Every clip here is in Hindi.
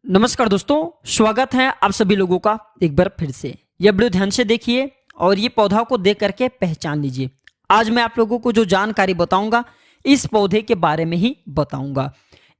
नमस्कार दोस्तों, स्वागत है आप सभी लोगों का एक बार फिर से। यह वीडियो ध्यान से देखिए और ये पौधा को देख करके पहचान लीजिए। आज मैं आप लोगों को जो जानकारी बताऊंगा इस पौधे के बारे में ही बताऊंगा।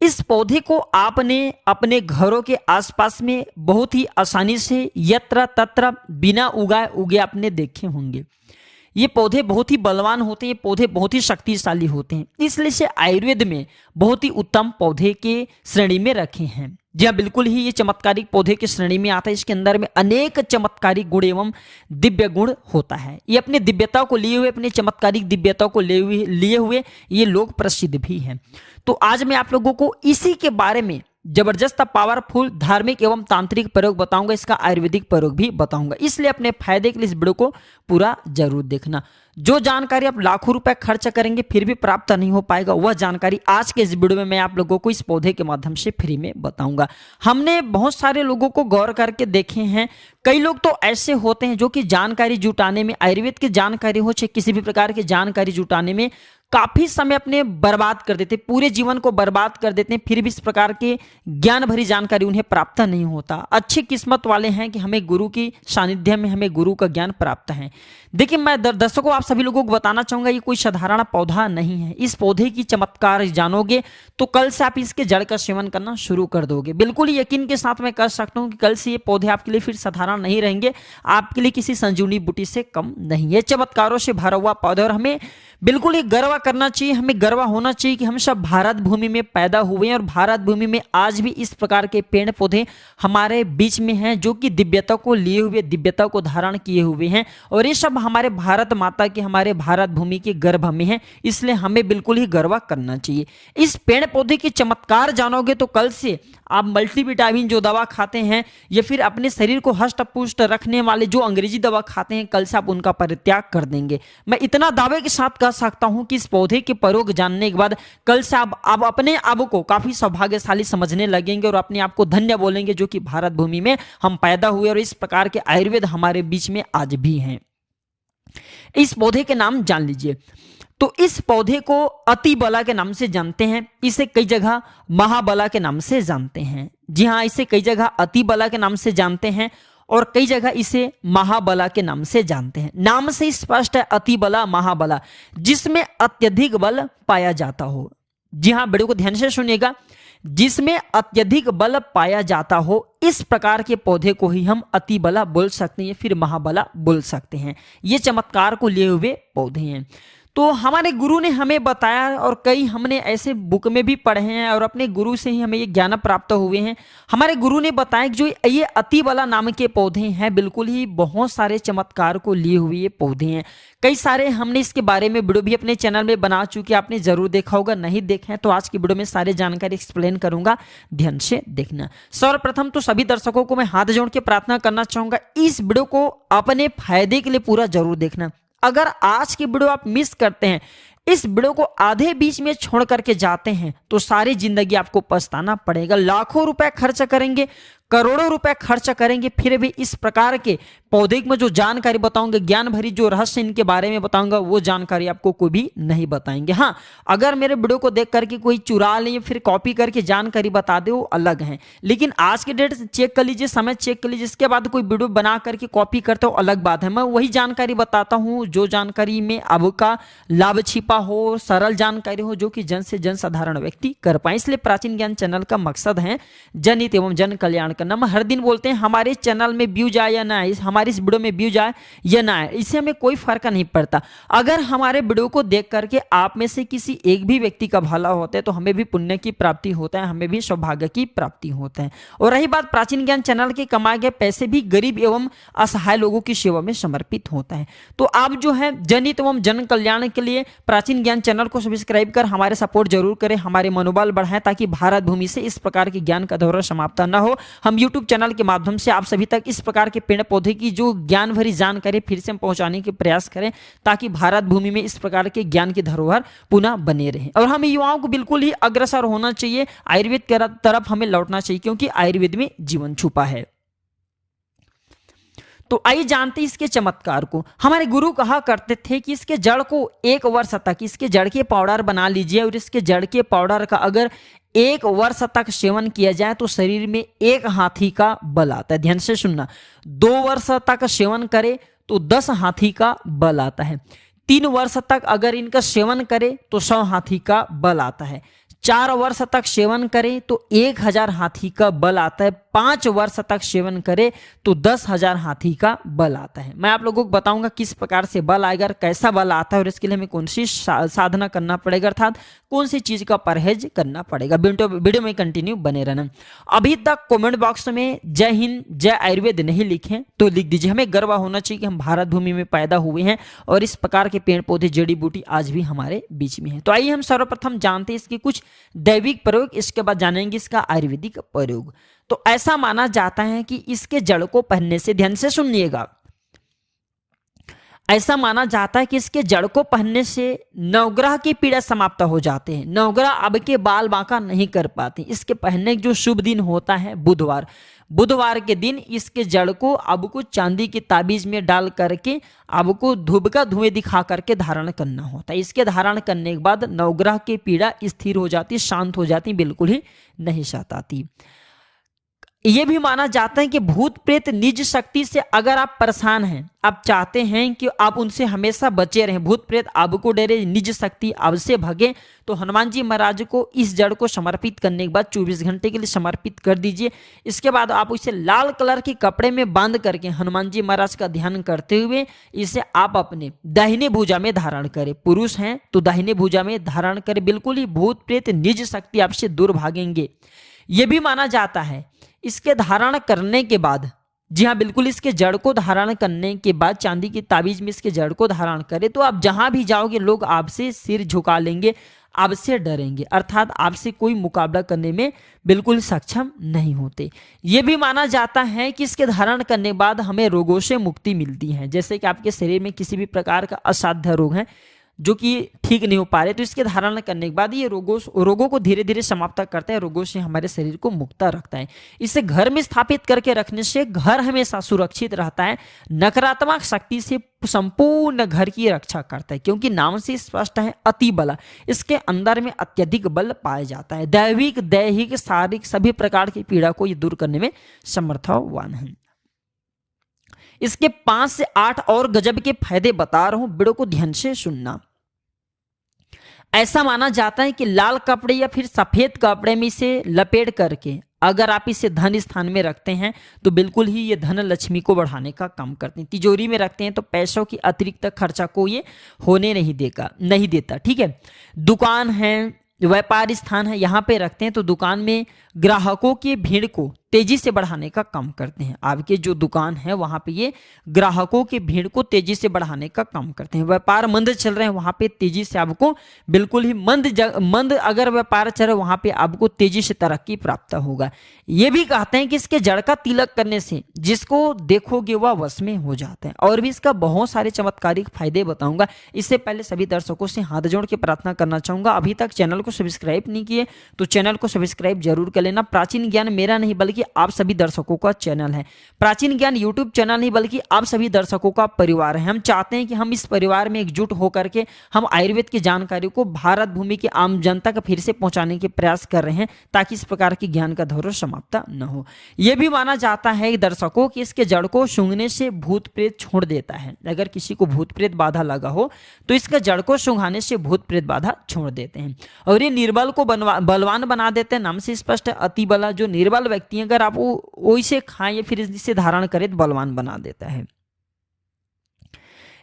इस पौधे को आपने अपने घरों के आसपास में बहुत ही आसानी से यत्र तत्र बिना उगाए उगे आपने देखे होंगे। ये पौधे बहुत ही बलवान होते हैं, पौधे बहुत ही शक्तिशाली होते हैं, इसलिए इसे आयुर्वेद में बहुत ही उत्तम पौधे के श्रेणी में रखे हैं। जी हाँ, बिल्कुल ही ये चमत्कारिक पौधे की श्रेणी में आता है। इसके अंदर में अनेक चमत्कारिक गुण एवं दिव्य गुण होता है। ये अपने दिव्यता को लिए हुए, अपने चमत्कारिक दिव्यता को लिए हुए ये लोग प्रसिद्ध भी हैं। तो आज मैं आप लोगों को इसी के बारे में जबरदस्त पावरफुल धार्मिक एवं तांत्रिक प्रयोग बताऊंगा, इसका आयुर्वेदिक प्रयोग भी बताऊंगा। इसलिए अपने फायदे के लिए इस वीडियो को पूरा जरूर देखना। जो जानकारी आप लाखों रुपए खर्च करेंगे फिर भी प्राप्त नहीं हो पाएगा, वह जानकारी आज के इस वीडियो में मैं आप लोगों को इस पौधे के माध्यम से फ्री में बताऊंगा। हमने बहुत सारे लोगों को गौर करके देखे हैं। कई लोग तो ऐसे होते हैं जो कि जानकारी जुटाने में, आयुर्वेद की जानकारी हो चाहे किसी भी प्रकार की जानकारी जुटाने में काफी समय अपने बर्बाद कर देते, पूरे जीवन को बर्बाद कर देते हैं, फिर भी इस प्रकार के ज्ञान भरी जानकारी उन्हें प्राप्त नहीं होता। अच्छी किस्मत वाले हैं कि हमें गुरु की सानिध्य में हमें गुरु का ज्ञान प्राप्त है। देखिए, मैं दर्शकों आप सभी लोगों को बताना चाहूंगा, ये कोई साधारण पौधा नहीं है। इस पौधे की चमत्कार जानोगे तो कल से आप इसके जड़ का सेवन करना शुरू कर दोगे। बिल्कुल यकीन के साथ मैं कह सकता हूं कि कल से ये पौधे आपके लिए फिर साधारण नहीं रहेंगे, आपके लिए किसी संजीवनी बूटी से कम नहीं है। चमत्कारों से भरा हुआ पौधा, और हमें बिल्कुल ये गर्व करना चाहिए, हमें गर्व होना चाहिए कि हम सब भारत भूमि में पैदा हुए हैं और भारत भूमि में आज भी इस प्रकार के पेड़ पौधे हमारे बीच में हैं जो कि दिव्यता को लिए हुए, दिव्यता को धारण किए हुए हैं। और ये सब हमारे भारत माता के, हमारे भारत भूमि के गर्भ में है, इसलिए हमें बिल्कुल ही गर्व करना चाहिए। इस पेड़ पौधे के चमत्कार जानोगे तो कल से आप मल्टीविटामिन जो दवा खाते हैं या फिर अपने शरीर को हष्ट पुष्ट रखने वाले जो अंग्रेजी दवा खाते हैं, कल से आप उनका परित्याग कर देंगे। मैं इतना दावे के साथ कह सकता हूं कि इस पौधे के प्रयोग जानने के बाद कल से आप अपने आप को काफी सौभाग्यशाली समझने लगेंगे और अपने आप को धन्य बोलेंगे जो कि भारत भूमि में हम पैदा हुए और इस प्रकार के आयुर्वेद हमारे बीच में आज भी हैं। इस पौधे के नाम जान लीजिए। तो इस पौधे को अतिबला के नाम से जानते हैं, इसे कई जगह महाबला के नाम से जानते हैं। जी हाँ, इसे कई जगह अतिबला के नाम से जानते हैं और कई जगह इसे महाबला के नाम से जानते हैं। नाम से स्पष्ट है, अतिबला महाबला, जिसमें अत्यधिक बल पाया जाता हो। जी हाँ, वीडियो को ध्यान से सुनिएगा। जिसमें अत्यधिक बल पाया जाता हो, इस प्रकार के पौधे को ही हम अतिबला बोल सकते हैं, फिर महाबला बोल सकते हैं। ये चमत्कार को लिए हुए पौधे हैं। तो हमारे गुरु ने हमें बताया और कई हमने ऐसे बुक में भी पढ़े हैं और अपने गुरु से ही हमें ये ज्ञान प्राप्त हुए हैं। हमारे गुरु ने बताया कि जो ये अतिबला नाम के पौधे हैं, बिल्कुल ही बहुत सारे चमत्कार को लिए हुए ये पौधे हैं। कई सारे हमने इसके बारे में वीडियो भी अपने चैनल में बना चुके, आपने जरूर देखा होगा। नहीं देखे तो आज की वीडियो में सारी जानकारी एक्सप्लेन करूंगा, ध्यान से देखना। सर्वप्रथम तो सभी दर्शकों को मैं हाथ जोड़ के प्रार्थना करना चाहूंगा, इस वीडियो को अपने फायदे के लिए पूरा जरूर देखना। अगर आज की वीडियो आप मिस करते हैं, इस वीडियो को आधे बीच में छोड़ करके जाते हैं तो सारी जिंदगी आपको पछताना पड़ेगा। लाखों रुपए खर्च करेंगे, करोड़ों रुपए खर्च करेंगे, फिर भी इस प्रकार के पौधे में जो जानकारी बताऊंगा, ज्ञान भरी जो रहस्य इनके बारे में बताऊंगा, वो जानकारी आपको कोई भी नहीं बताएंगे। हाँ, अगर मेरे वीडियो को देख करके कोई चुरा ले या फिर कॉपी करके जानकारी बता दे, वो अलग है। लेकिन आज के डेट चेक कर लीजिए, समय चेक कर लीजिए, इसके बाद कोई वीडियो बना करके कॉपी करते हो, अलग बात है। मैं वही जानकारी बताता हूँ जो जानकारी में आपका लाभ छिपा हो, सरल जानकारी हो, जो कि जन से जन साधारण व्यक्ति कर पाए। इसलिए प्राचीन ज्ञान चैनल का मकसद है जनहित एवं जन कल्याण। हम हर दिन बोलते हैं हमारे चैनल में व्यूज आए या ना आए, हमारे इस वीडियो में व्यूज आए या ना आए, इससे हमें कोई फर्क नहीं पड़ता। अगर हमारे वीडियो को देख करके आप में से किसी एक भी व्यक्ति का भला होता है तो हमें भी पुण्य की प्राप्ति होता है, हमें भी सौभाग्य की प्राप्ति होता है। और रही बात प्राचीन ज्ञान चैनल के कमाए गए पैसे भी गरीब एवं असहाय लोगों की सेवा में समर्पित होता है। तो आप जो है जनहित एवं जन कल्याण के लिए प्राचीन ज्ञान चैनल को सब्सक्राइब कर हमारे सपोर्ट जरूर करें, हमारे मनोबल बढ़ाएं, ताकि भारत भूमि से इस प्रकार के ज्ञान का दौरा समाप्त न हो। हम यूट्यूब चैनल के माध्यम से आप सभी तक इस प्रकार के पेड़ पौधे की जो ज्ञान भरी जानकारी फिर से हम पहुंचाने के प्रयास करें, ताकि भारत भूमि में इस प्रकार के ज्ञान की धरोहर पुनः बने रहे। और हमें युवाओं को बिल्कुल ही अग्रसर होना चाहिए, आयुर्वेद की तरफ हमें लौटना चाहिए, क्योंकि आयुर्वेद में जीवन छुपा है। तो आइए जानते हैं इसके चमत्कार को। हमारे गुरु कहा करते थे कि इसके जड़ को 1 वर्ष तक इसके जड़ के पाउडर बना लीजिए और इसके जड़ के पाउडर का अगर 1 वर्ष तक सेवन किया जाए तो शरीर में 1 हाथी का बल आता है। ध्यान से सुनना, 2 वर्ष तक सेवन करे तो 10 हाथी का बल आता है। 3 वर्ष तक अगर इनका सेवन करे तो 100 हाथी का बल आता है। 4 वर्ष तक सेवन करे तो 1000 हाथी का बल आता है। 5 वर्ष तक सेवन करे तो 10,000 हाथी का बल आता है। मैं आप लोगों को बताऊंगा किस प्रकार से बल आएगा, कैसा बल आता है और इसके लिए हमें कौन सी साधना करना पड़ेगा, अर्थात कौन सी चीज का परहेज करना पड़ेगा। वीडियो में कंटिन्यू बने रहना। अभी तक कमेंट बॉक्स में जय हिंद जय आयुर्वेद नहीं लिखे तो लिख दीजिए। हमें गर्व होना चाहिए कि हम भारत भूमि में पैदा हुए हैं और इस प्रकार के पेड़ पौधे जड़ी बूटी आज भी हमारे बीच में है। तो आइए हम सर्वप्रथम जानते हैं इसके कुछ दैविक प्रयोग, इसके बाद जानेंगे इसका आयुर्वेदिक प्रयोग। तो ऐसा माना जाता है कि इसके जड़ को पहनने से, ध्यान से सुनिएगा, ऐसा माना जाता है कि इसके जड़ को पहनने से नवग्रह की पीड़ा समाप्त हो जाते हैं। नवग्रह अब के बाल बांका नहीं कर पाते। इसके पहनने जो शुभ दिन होता है बुधवार, बुधवार के दिन इसके जड़ को अब को चांदी की ताबीज में डाल करके अब को धूप का धुएं दिखा करके धारण करना होता है। इसके धारण करने के बाद नवग्रह की पीड़ा स्थिर हो जाती, शांत हो जाती, बिल्कुल ही नहीं सताती। ये भी माना जाता है कि भूत प्रेत निज शक्ति से अगर आप परेशान हैं, आप चाहते हैं कि आप उनसे हमेशा बचे रहें, भूत प्रेत आपको डरे, निज शक्ति आपसे भगे, तो हनुमान जी महाराज को इस जड़ को समर्पित करने के बाद 24 घंटे के लिए समर्पित कर दीजिए। इसके बाद आप इसे लाल कलर के कपड़े में बांध करके हनुमान जी महाराज का ध्यान करते हुए इसे आप अपने दाहिने भुजा में धारण करें। पुरुष हैं तो दाहिने भुजा में धारण करें, बिल्कुल ही भूत प्रेत निज शक्ति आपसे दूर भागेंगे। यह भी माना जाता है इसके धारण करने के बाद, जी हाँ बिल्कुल, इसके जड़ को धारण करने के बाद चांदी की ताबीज में इसके जड़ को धारण करें तो आप जहां भी जाओगे लोग आपसे सिर झुका लेंगे, आपसे डरेंगे, अर्थात आपसे कोई मुकाबला करने में बिल्कुल सक्षम नहीं होते। ये भी माना जाता है कि इसके धारण करने के बाद हमें रोगों से मुक्ति मिलती है। जैसे कि आपके शरीर में किसी भी प्रकार का असाध्य रोग है जो कि ठीक नहीं हो पा रहे, तो इसके धारण करने के बाद ये रोगों को धीरे धीरे समाप्त करता है, रोगों से हमारे शरीर को मुक्त रखता है। इसे घर में स्थापित करके रखने से घर हमेशा सुरक्षित रहता है, नकारात्मक शक्ति से संपूर्ण घर की रक्षा करता है, क्योंकि नाम से स्पष्ट है अति बल, इसके अंदर में अत्यधिक बल पाया जाता है। दैविक दैहिक शारीरिक सभी प्रकार की पीड़ा को ये दूर करने में समर्थवान है। इसके 5 से 8 और गजब के फायदे बता रहा हूं, वीडियो को ध्यान से सुनना। ऐसा माना जाता है कि लाल कपड़े या फिर सफेद कपड़े में इसे लपेट करके अगर आप इसे धन स्थान में रखते हैं तो बिल्कुल ही ये धन लक्ष्मी को बढ़ाने का काम करते हैं। तिजोरी में रखते हैं तो पैसों की अतिरिक्त खर्चा को ये होने नहीं देता। ठीक है, दुकान है, व्यापार स्थान है, यहाँ पे रखते हैं तो दुकान में ग्राहकों की भीड़ को तेजी से बढ़ाने का काम करते हैं। आपके जो दुकान है वहां पे ये ग्राहकों की भीड़ को तेजी से बढ़ाने का काम करते हैं। व्यापार मंद चल रहे हैं वहां पे तेजी से आपको बिल्कुल ही मंद अगर व्यापार चल रहा है वहां पे आपको तेजी से तरक्की प्राप्त होगा। ये भी कहते हैं कि इसके जड़ का तिलक करने से जिसको देखोगे वह वश में हो जाते हैं। और भी इसका बहुत सारे चमत्कारिक फायदे बताऊंगा। इससे पहले सभी दर्शकों से हाथ जोड़ के प्रार्थना करना चाहूंगा, अभी तक चैनल को सब्सक्राइब नहीं किए तो चैनल को सब्सक्राइब जरूर कर लेना। प्राचीन ज्ञान मेरा नहीं बल्कि आप सभी दर्शकों का चैनल है। प्राचीन ज्ञान यूट्यूब चैनल नहीं बल्कि आप सभी दर्शकों का परिवार है। हम चाहते हैं कि हम इस परिवार में एकजुट होकर के हम आयुर्वेद की जानकारी को भारत भूमि की आम जनता का फिर से पहुंचाने के प्रयास कर रहे हैं ताकि इस प्रकार की ज्ञान का धौर समाप्त न हो। यह भी माना जाता है दर्शकों कि इसके जड़ को सूंघने से भूत प्रेत छोड़ देता है। अगर किसी को भूत प्रेत बाधा लगा हो तो इसका जड़ को सूंघाने से भूत प्रेत बाधा छोड़ देते हैं। और ये निर्बल को बलवान बना देते हैं। नाम से स्पष्ट है अति बल, जो निर्बल व्यक्ति है अगर आप वो इसे खाएं या फिर इसे धारण करें तो बलवान बना देता है।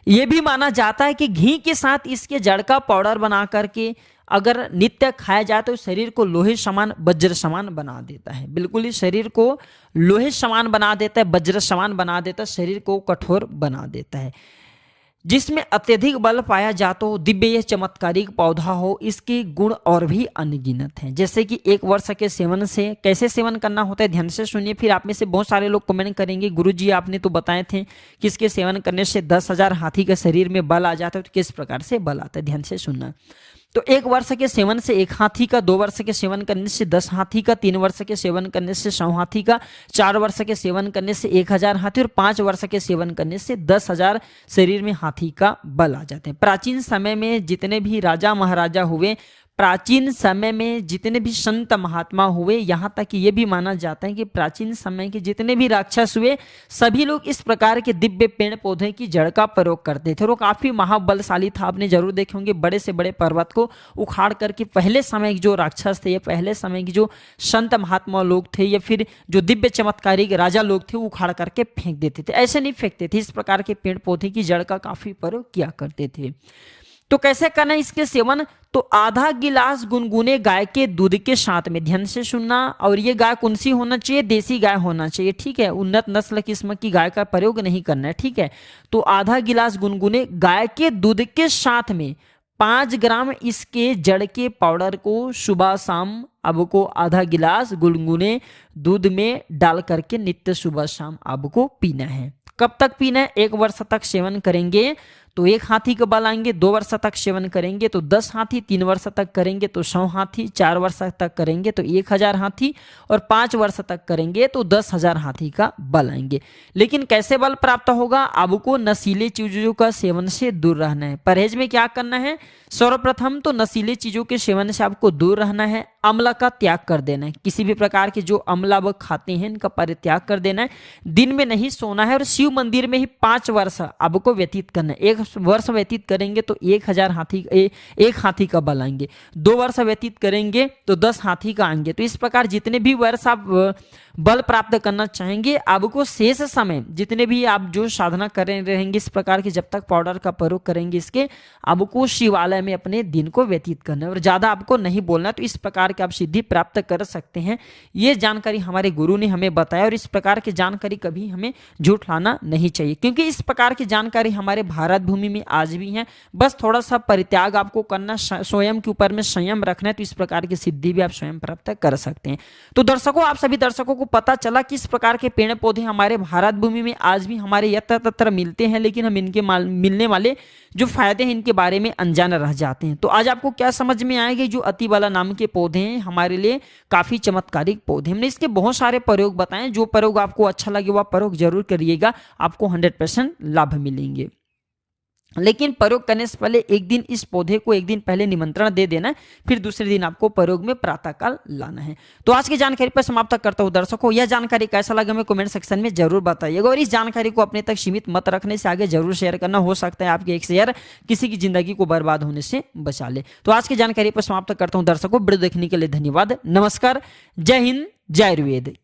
यह भी माना जाता है कि घी के साथ इसके जड़ का पाउडर बना करके अगर नित्य खाया जाए तो शरीर को लोहे समान वज्र समान बना देता है। बिल्कुल ही शरीर को लोहे समान बना देता है, वज्र समान बना देता है, शरीर को कठोर बना देता है। जिसमें अत्यधिक बल पाया जाता हो, दिव्य यह चमत्कारिक पौधा हो, इसके गुण और भी अनगिनत हैं। जैसे कि 1 वर्ष के सेवन से कैसे सेवन करना होता है ध्यान से सुनिए। फिर आप में से बहुत सारे लोग कमेंट करेंगे गुरुजी आपने तो बताए थे कि इसके सेवन करने से 10,000 हाथी के शरीर में बल आ जाता है, तो किस प्रकार से बल आता है ध्यान से सुनना। तो 1 वर्ष के सेवन से 1 हाथी का, 2 वर्ष के सेवन करने से 10 हाथी का, 3 वर्ष के सेवन करने से 100 हाथी का, 4 वर्ष के सेवन करने से 1000 हाथी और 5 वर्ष के सेवन करने से 10,000 शरीर में हाथी का बल आ जाते हैं। प्राचीन समय में जितने भी राजा महाराजा हुए प्राचीन समय में जितने भी संत महात्मा हुए, यहाँ तक कि ये भी माना जाता है कि प्राचीन समय के जितने भी राक्षस हुए सभी लोग इस प्रकार के दिव्य पेड़ पौधे की जड़ का प्रयोग करते थे और वो काफी महाबलशाली था। आपने जरूर देखे होंगे बड़े से बड़े पर्वत को उखाड़ करके पहले समय के जो राक्षस थे या पहले समय के जो संत महात्मा लोग थे या फिर जो दिव्य चमत्कारी राजा लोग थे वो उखाड़ करके फेंक देते थे। ऐसे नहीं फेंकते थे, इस प्रकार के पेड़ पौधे की जड़ का काफी प्रयोग किया करते थे। तो कैसे करना है इसके सेवन? तो आधा गिलास गुनगुने गाय के दूध के साथ में, ध्यान से सुनना, और ये गाय कौन सी होना चाहिए? देसी गाय होना चाहिए, ठीक है। उन्नत नस्ल किस्म की गाय का प्रयोग नहीं करना है, ठीक है। तो आधा गिलास गुनगुने गाय के दूध के साथ में 5 ग्राम इसके जड़ के पाउडर को सुबह शाम आपको आधा गिलास गुनगुने दूध में डाल करके नित्य सुबह शाम आपको पीना है। कब तक पीना है? 1 वर्ष तक सेवन करेंगे तो 1 हाथी का बल आएंगे, 2 वर्ष तक सेवन करेंगे तो 10 हाथी, 3 वर्ष तक करेंगे तो 100 हाथी, 4 वर्ष तक करेंगे तो 1000 हाथी और 5 वर्ष तक करेंगे तो 10,000 हाथी का बल आएंगे। लेकिन कैसे बल प्राप्त होगा? आपको नशीले चीजों का सेवन से दूर रहना है। परहेज में क्या करना है? सर्वप्रथम तो नशीले चीजों के सेवन से आपको दूर रहना है। अम्ल का त्याग कर देना है, किसी भी प्रकार के जो अम्ल आप खाते हैं इनका परित्याग कर देना है। दिन में नहीं सोना है और शिव मंदिर में ही 5 वर्ष आपको व्यतीत करना है। 1 वर्ष व्यतीत करेंगे तो 1000 हाथी, 1 हाथी का बल आएंगे। 2 वर्ष व्यतीत करेंगे तो 10 हाथी का आएंगे। तो इस प्रकार जितने भी वर्ष आप बल प्राप्त करना चाहेंगे, आपको शेष समय जितने भी आप जो साधना कर रहेंगे इस प्रकार के, जब तक पाउडर का प्रयोग करेंगे इसके, आपको शिवालय में अपने दिन को व्यतीत करना है और ज्यादा आपको नहीं बोलना। तो इस प्रकार के आप सिद्धि प्राप्त कर सकते हैं। ये जानकारी हमारे गुरु ने हमें बताया और इस प्रकार की जानकारी कभी हमें झूठ लाना नहीं चाहिए, क्योंकि इस प्रकार की जानकारी हमारे भारत भूमि में आज भी है। बस थोड़ा सा परित्याग आपको करना, स्वयं के ऊपर में संयम रखना है, तो इस प्रकार की सिद्धि भी आप स्वयं प्राप्त कर सकते हैं। तो दर्शकों, आप सभी दर्शकों को पता चला कि इस प्रकार के पेड़ पौधे हमारे भारत भूमि में आज भी हमारे यत्र तत्र मिलते हैं, लेकिन हम इनके मिलने वाले जो फायदे हैं इनके बारे में अनजान रह जाते हैं। तो आज आपको क्या समझ में आएगा? जो अतिबाला नाम के पौधे हैं हमारे लिए काफी चमत्कारिक पौधे। हमने इसके बहुत सारे प्रयोग बताए, जो प्रयोग आपको अच्छा लगे वह प्रयोग जरूर करिएगा, आपको 100% लाभ मिलेंगे। लेकिन प्रयोग करने से पहले एक दिन इस पौधे को एक दिन पहले निमंत्रण दे देना है, फिर दूसरे दिन आपको प्रयोग में प्रातःकाल लाना है। तो आज की जानकारी पर समाप्त करता हूं। दर्शकों, यह जानकारी कैसा लगा हमें कमेंट सेक्शन में जरूर बताइएगा और इस जानकारी को अपने तक सीमित मत रखने से आगे जरूर शेयर करना। हो सकता है आपके एक शेयर किसी की जिंदगी को बर्बाद होने से बचा ले। तो आज की जानकारी पर समाप्त करता हूं। दर्शकों, वीडियो देखने के लिए धन्यवाद। नमस्कार, जय हिंद, जय आयुर्वेद।